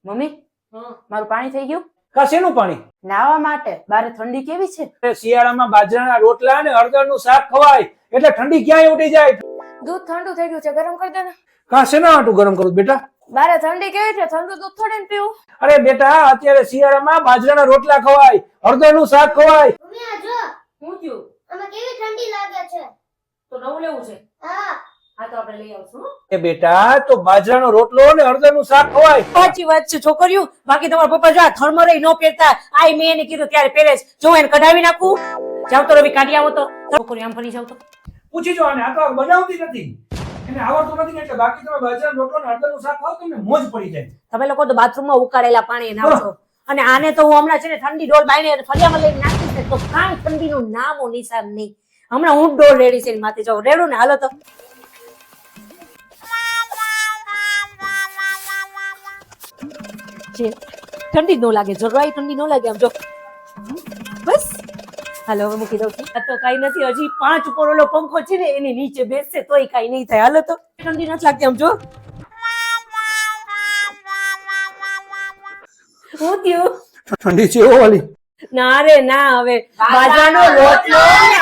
Mummy મારું પાણી થઈ ગયું? શેનું પાણી? નાવા માટે. બારે ઠંડી કેવી છે? શિયાળામાં બાજરાના રોટલા અને હળદરનું શાક ખવાય એટલે ઠંડી ક્યાંય ઉઠી જાય. દૂધ ઠંડુ થઈ ગયું છે, ગરમ કરી દે ને. શેના હાટું ગરમ કરું બેટા? બારે ઠંડી કેવી છે, ઠંડુ દૂધ થોડે ને પીવું? અરે બેટા, અત્યારે શિયાળામાં બાજરાના રોટલા ખવાય, હળદરનું શાક ખવાય. મમ્મી આ જો હું થયું? આમાં કેવી ઠંડી લાગે છે. તો નવું લેવું છે? હા હા તો આપણે લઈ આવશું. એ બેટા, તો બાજરાનો રોટલો અને હળદરનું શાક ખવાય. સાચી વાત છે છોકરીઓ. બાકી તમારા પપ્પા જો થર્મલ ન પહેરતા, આઈ મેં એને કીધું ત્યારે પહેરે છે. જો એને કઢાવી નાખું. જાવ તો રવિ કાઢી આવો તો. છોકરીઓ આમ ફરી જાવ તો. પૂછી જો, આને આ તો બનાવતી નથી, એને આવડતું નથી એટલે બાકી તમે બાજરાનો રોટલો અને હળદરનું શાક ખાવ તમને મોજ પડી જાય. તમે લોકો તો બાથરૂમમાં ઉકાળેલા પાણી નાવ છો. અને આને તો હું હમણાં છે ને ઠંડી ડોલ બાઈને ફરિયામાં લઈને નાખીશ ને તો કાંઈ ઠંડીનું નામો નિશાન નહીં. હમણાં હું ડોલ રેડી છે માથે જાઉં. રેડું ને હાલો તો. ઠંડી ન લાગે, જરાય ઠંડી ન લાગે. આમ જો બસ હાલો હવે મૂકી દઉં છું. આ તો કઈ નથી, હજી 5 ઉપર ઓલો પંખો છે ને એની નીચે બેસશે તોય કઈ નહીં થાય. હાલો તો. ઠંડી નથી લાગતી. આમ જો હું થયું? ઠંડી છે ઓ વાલી. ના રે ના, હવે બાજરાનો રોટલો ને